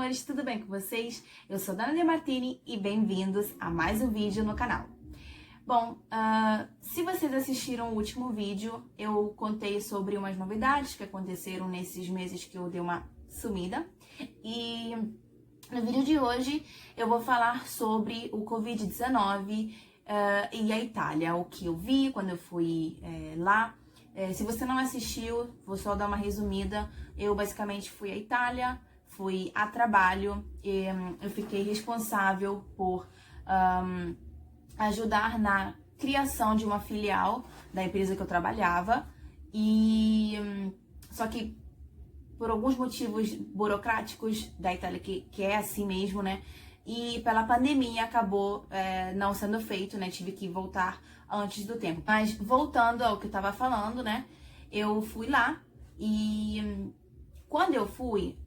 amores, tudo bem com vocês? Eu sou Dana De Martini e bem-vindos a mais um vídeo no canal. Bom, se vocês assistiram o último vídeo, eu contei sobre umas novidades que aconteceram nesses meses que eu dei uma sumida. E no vídeo de hoje eu vou falar sobre o Covid-19 e a Itália, o que eu vi quando eu fui lá. Se você não assistiu, vou só dar uma resumida. Eu basicamente fui à Itália, fui a trabalho, e eu fiquei responsável por ajudar na criação de uma filial da empresa que eu trabalhava. Só que por alguns motivos burocráticos da Itália, que é assim mesmo, né? E pela pandemia acabou não sendo feito, né? Tive que voltar antes do tempo. Mas voltando ao que eu tava falando, né? Eu fui lá e quando eu fui,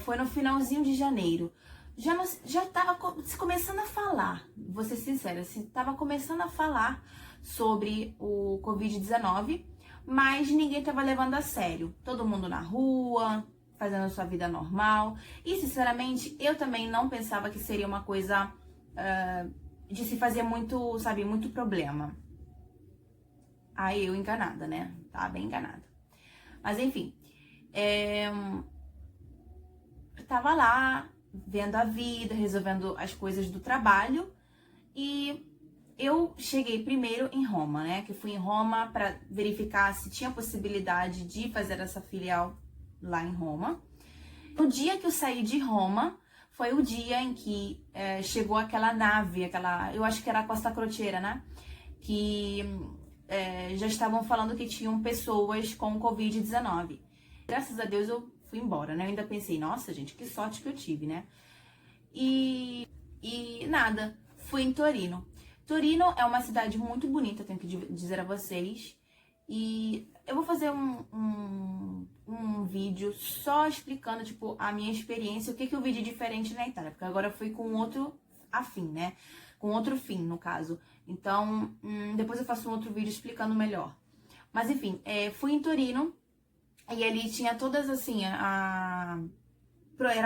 foi no finalzinho de janeiro. Já tava começando a falar, vou ser sincera, tava começando a falar sobre o Covid-19, mas ninguém tava levando a sério. Todo mundo na rua, fazendo a sua vida normal. E, sinceramente, eu também não pensava que seria uma coisa de se fazer muito, sabe, muito problema. Aí eu enganada, né? Tava bem enganada. Mas, enfim, eu tava lá, vendo a vida, resolvendo as coisas do trabalho. E eu cheguei primeiro em Roma, né? Que fui em Roma para verificar se tinha possibilidade de fazer essa filial lá em Roma. No dia que eu saí de Roma, foi o dia em que chegou aquela nave, eu acho que era a Costa Crociera, né? Que já estavam falando que tinham pessoas com Covid-19. Graças a Deus eu fui embora, né? Eu ainda pensei, nossa, gente, que sorte que eu tive, né? E nada, fui em Torino. Torino é uma cidade muito bonita, tenho que dizer a vocês. E eu vou fazer um vídeo só explicando, tipo, a minha experiência, o que eu vi de diferente na Itália. Porque agora eu fui com outro afim, né? Com outro fim, no caso. Então, depois eu faço um outro vídeo explicando melhor. Mas, enfim, fui em Torino. E ali tinha todas, assim, era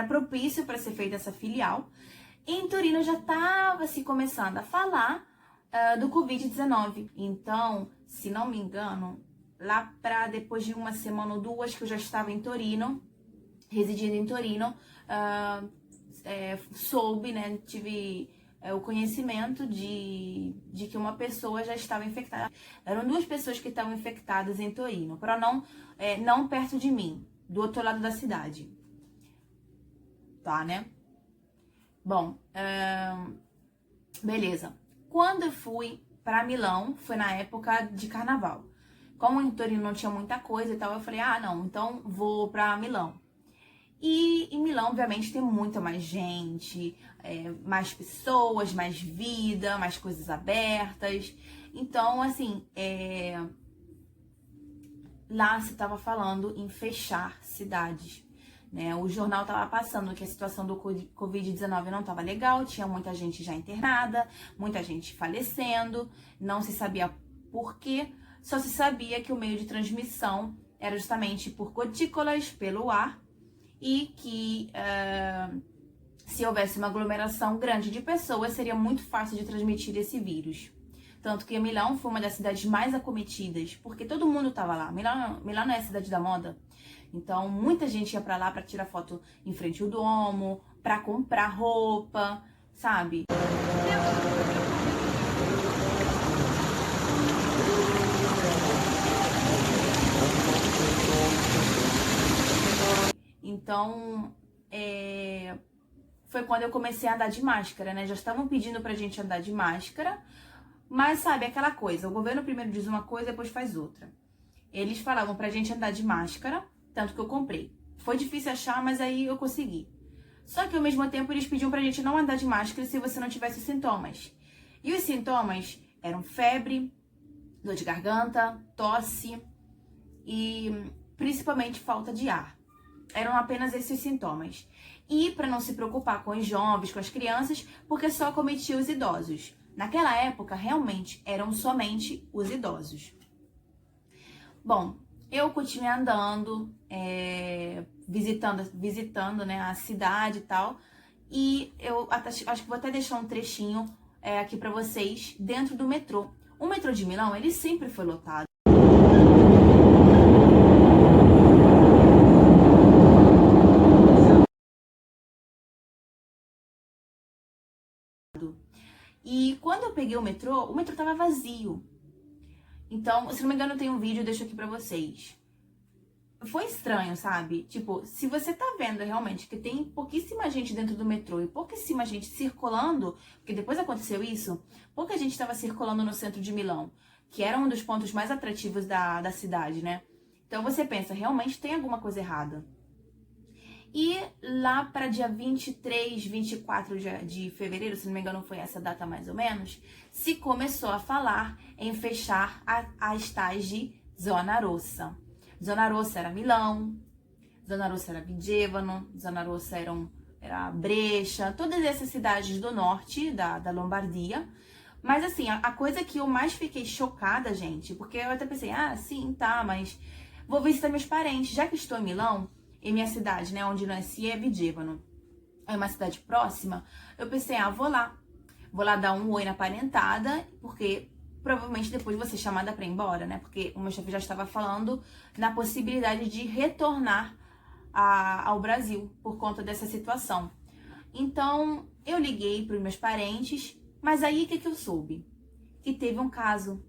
propício para ser feita essa filial. E em Torino já estava se começando a falar do Covid-19. Então, se não me engano, lá para depois de uma semana ou duas que eu já estava em Torino, residindo em Torino, soube, né, tive o conhecimento de que uma pessoa já estava infectada. Eram duas pessoas que estavam infectadas em Torino, para não perto de mim, do outro lado da cidade. Tá, né? Bom, beleza. Quando eu fui para Milão, foi na época de carnaval. Como em Torino não tinha muita coisa e tal, eu falei, não, então vou para Milão. E em Milão, obviamente, tem muita mais gente, mais pessoas, mais vida, mais coisas abertas. Então, assim, lá se estava falando em fechar cidades, né? O jornal estava passando que a situação do Covid-19 não estava legal, tinha muita gente já internada, muita gente falecendo, não se sabia por quê, só se sabia que o meio de transmissão era justamente por gotículas, pelo ar, e que se houvesse uma aglomeração grande de pessoas, seria muito fácil de transmitir esse vírus. Tanto que Milão foi uma das cidades mais acometidas, porque todo mundo estava lá. Milão não é a cidade da moda. Então, muita gente ia pra lá pra tirar foto em frente ao Duomo, pra comprar roupa, sabe? Então, foi quando eu comecei a andar de máscara, né? Já estavam pedindo pra gente andar de máscara, mas sabe, aquela coisa, o governo primeiro diz uma coisa, depois faz outra. Eles falavam pra gente andar de máscara, tanto que eu comprei. Foi difícil achar, mas aí eu consegui. Só que ao mesmo tempo eles pediam pra gente não andar de máscara se você não tivesse sintomas. E os sintomas eram febre, dor de garganta, tosse e principalmente falta de ar. Eram apenas esses sintomas. E para não se preocupar com os jovens, com as crianças, porque só acometia os idosos. Naquela época, realmente, eram somente os idosos. Bom, Eu continuei andando, visitando, né, a cidade e tal. E eu acho que vou até deixar um trechinho aqui pra vocês dentro do metrô. O metrô de Milão, ele sempre foi lotado. E quando eu peguei o metrô tava vazio. Então, se não me engano, tem um vídeo, eu deixo aqui pra vocês. Foi estranho, sabe? Tipo, se você tá vendo realmente que tem pouquíssima gente dentro do metrô e pouquíssima gente circulando, porque depois aconteceu isso, pouca gente estava circulando no centro de Milão, que era um dos pontos mais atrativos da cidade, né? Então você pensa, realmente tem alguma coisa errada. E lá para dia 23, 24 de fevereiro, se não me engano foi essa data mais ou menos, se começou a falar em fechar as tais de Zona Rossa. Zona Rossa era Milão, Zona Rossa era Vigevano, Zona Rossa era Brescia, todas essas cidades do norte da Lombardia. Mas assim, a coisa que eu mais fiquei chocada, gente, porque eu até pensei, ah, sim, tá, mas vou visitar meus parentes. Já que estou em Milão, em minha cidade, né, onde nasci é Vigevano, é uma cidade próxima, eu pensei, ah, vou lá. Vou lá dar um oi na parentada, porque provavelmente depois vou ser chamada pra ir embora, né? Porque o meu chefe já estava falando na possibilidade de retornar ao Brasil por conta dessa situação. Então, eu liguei para os meus parentes, mas aí o que eu soube? Que teve um caso.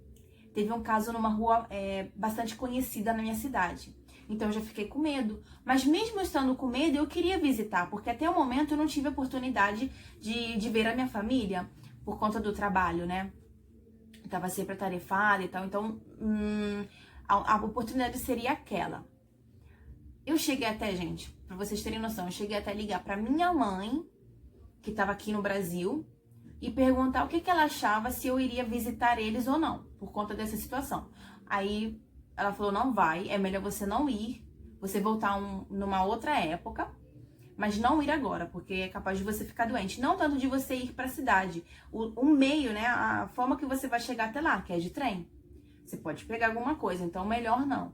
Teve um caso numa rua bastante conhecida na minha cidade. Então eu já fiquei com medo. Mas mesmo estando com medo, eu queria visitar, porque até o momento eu não tive a oportunidade de ver a minha família por conta do trabalho, né? Eu tava sempre atarefada e tal, então a oportunidade seria aquela. Eu cheguei até, gente, pra vocês terem noção, eu cheguei até a ligar pra minha mãe, que tava aqui no Brasil, e perguntar o que ela achava se eu iria visitar eles ou não, por conta dessa situação. Aí ela falou, não vai, é melhor você não ir, você voltar numa outra época, mas não ir agora, porque é capaz de você ficar doente. Não tanto de você ir pra cidade, o meio, né, a forma que você vai chegar até lá, que é de trem. Você pode pegar alguma coisa, então melhor não.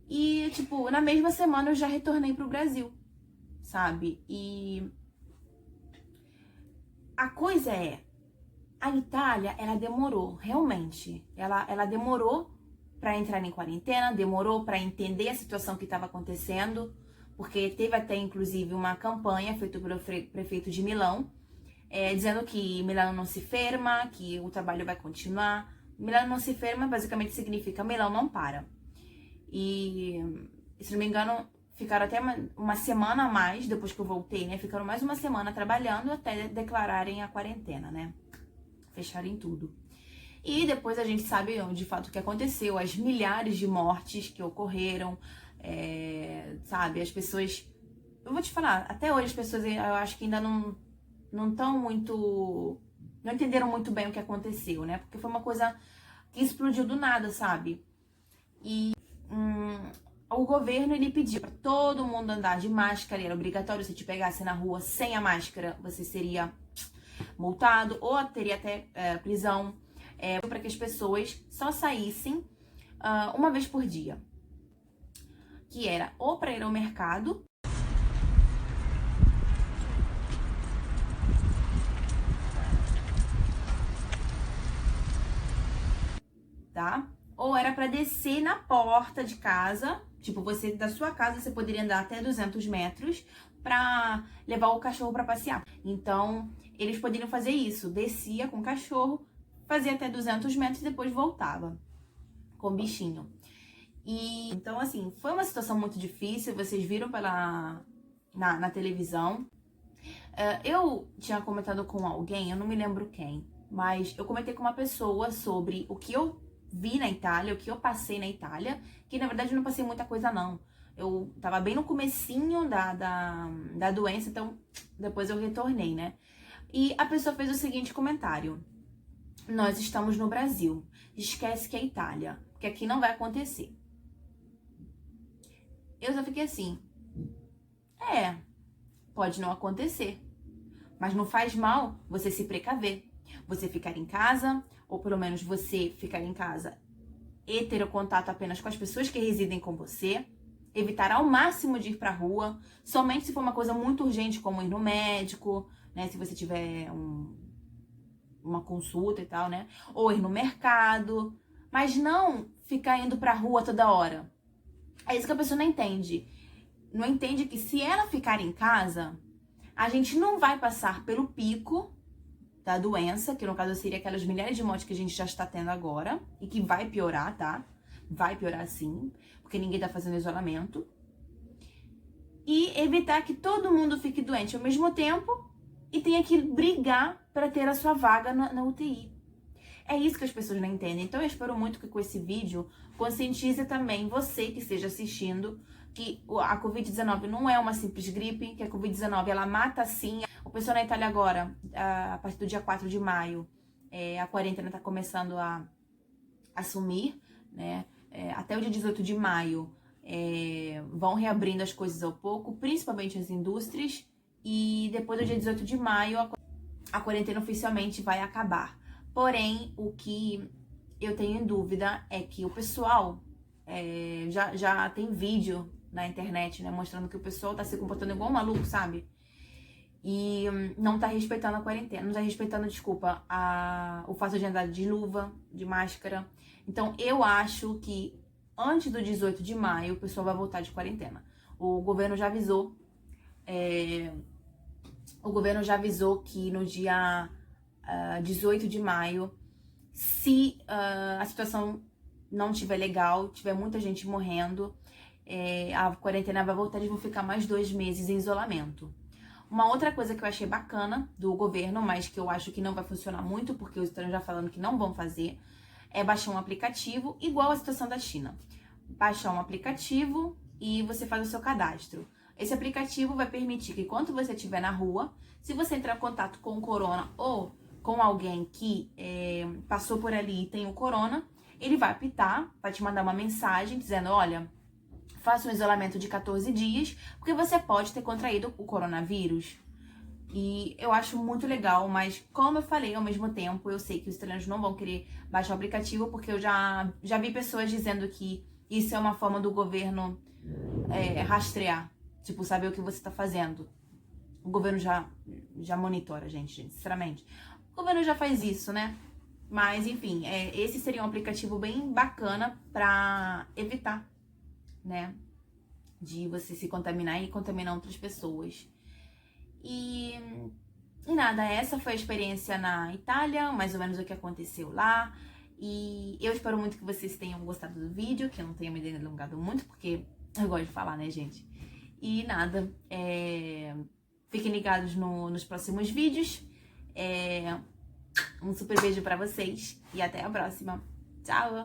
E, tipo, na mesma semana eu já retornei pro Brasil, sabe? E a coisa é, a Itália, ela demorou, realmente. Ela demorou para entrar em quarentena, demorou para entender a situação que estava acontecendo, porque teve até, inclusive, uma campanha feita pelo prefeito de Milão, dizendo que Milão não se ferma, que o trabalho vai continuar. Milão não se ferma, basicamente significa Milão não para. E, se não me engano, ficaram até uma semana a mais, depois que eu voltei, né? Ficaram mais uma semana trabalhando até declararem a quarentena, né? Fecharem tudo. E depois a gente sabe de fato o que aconteceu, as milhares de mortes que ocorreram, sabe? As pessoas... Eu vou te falar, até hoje as pessoas, eu acho que ainda não estão muito... Não entenderam muito bem o que aconteceu, né? Porque foi uma coisa que explodiu do nada, sabe? E o governo, ele pediu para todo mundo andar de máscara, era obrigatório. Se te pegasse na rua sem a máscara, você seria multado ou teria até prisão, para que as pessoas só saíssem uma vez por dia, que era ou para ir ao mercado, tá? Ou era para descer na porta de casa, tipo, você da sua casa você poderia andar até 200 metros para levar o cachorro para passear. Então, eles poderiam fazer isso, descia com o cachorro, fazia até 200 metros e depois voltava com o bichinho. E então, assim, foi uma situação muito difícil, vocês viram na televisão. Eu tinha comentado com alguém, eu não me lembro quem, mas eu comentei com uma pessoa sobre o que eu vi na Itália, o que eu passei na Itália, que na verdade eu não passei muita coisa não. Eu tava bem no comecinho da doença, então depois eu retornei, né? E a pessoa fez o seguinte comentário: nós estamos no Brasil, esquece que é Itália, porque aqui não vai acontecer. Eu só fiquei assim, pode não acontecer, mas não faz mal você se precaver, você ficar em casa, ou pelo menos você ficar em casa heterocontato apenas com as pessoas que residem com você, evitar ao máximo de ir pra rua, somente se for uma coisa muito urgente, como ir no médico, né, se você tiver uma consulta e tal, né, ou ir no mercado, mas não ficar indo pra rua toda hora. É isso que a pessoa não entende. Não entende que se ela ficar em casa, a gente não vai passar pelo pico da doença, que no caso seria aquelas milhares de mortes que a gente já está tendo agora, e que vai piorar, tá? Vai piorar sim, porque ninguém tá fazendo isolamento. E evitar que todo mundo fique doente ao mesmo tempo e tenha que brigar para ter a sua vaga na UTI. É isso que as pessoas não entendem. Então eu espero muito que com esse vídeo conscientize também você que esteja assistindo que a Covid-19 não é uma simples gripe, que a Covid-19 ela mata sim. O pessoal na Itália agora, a partir do dia 4 de maio, a quarentena está começando a assumir, né? Até o dia 18 de maio vão reabrindo as coisas ao pouco, principalmente as indústrias, e depois do dia 18 de maio a quarentena oficialmente vai acabar. Porém, o que eu tenho em dúvida é que o pessoal já tem vídeo na internet, né, mostrando que o pessoal tá se comportando igual um maluco, sabe? E não tá respeitando a quarentena, não tá respeitando, desculpa, o fato de andar de luva, de máscara. Então, eu acho que antes do 18 de maio o pessoal vai voltar de quarentena. O governo já avisou, que no dia 18 de maio, se a situação não estiver legal, tiver muita gente morrendo, a quarentena vai voltar, eles vão ficar mais 2 meses em isolamento. Uma outra coisa que eu achei bacana do governo, mas que eu acho que não vai funcionar muito, porque os estão já falando que não vão fazer, é baixar um aplicativo, igual a situação da China. Baixar um aplicativo e você faz o seu cadastro. Esse aplicativo vai permitir que quando você estiver na rua, se você entrar em contato com o corona ou com alguém que passou por ali e tem o corona, ele vai apitar, vai te mandar uma mensagem dizendo, olha, faça um isolamento de 14 dias, porque você pode ter contraído o coronavírus. E eu acho muito legal, mas como eu falei, ao mesmo tempo, eu sei que os italianos não vão querer baixar o aplicativo, porque eu já vi pessoas dizendo que isso é uma forma do governo rastrear, tipo, saber o que você tá fazendo. O governo já monitora, gente, sinceramente. O governo já faz isso, né? Mas, enfim, esse seria um aplicativo bem bacana pra evitar, né, de você se contaminar e contaminar outras pessoas. E nada, essa foi a experiência na Itália, mais ou menos o que aconteceu lá. E eu espero muito que vocês tenham gostado do vídeo, que eu não tenha me delongado muito, porque eu gosto de falar, né, gente? E nada, fiquem ligados nos próximos vídeos. Um super beijo pra vocês e até a próxima. Tchau!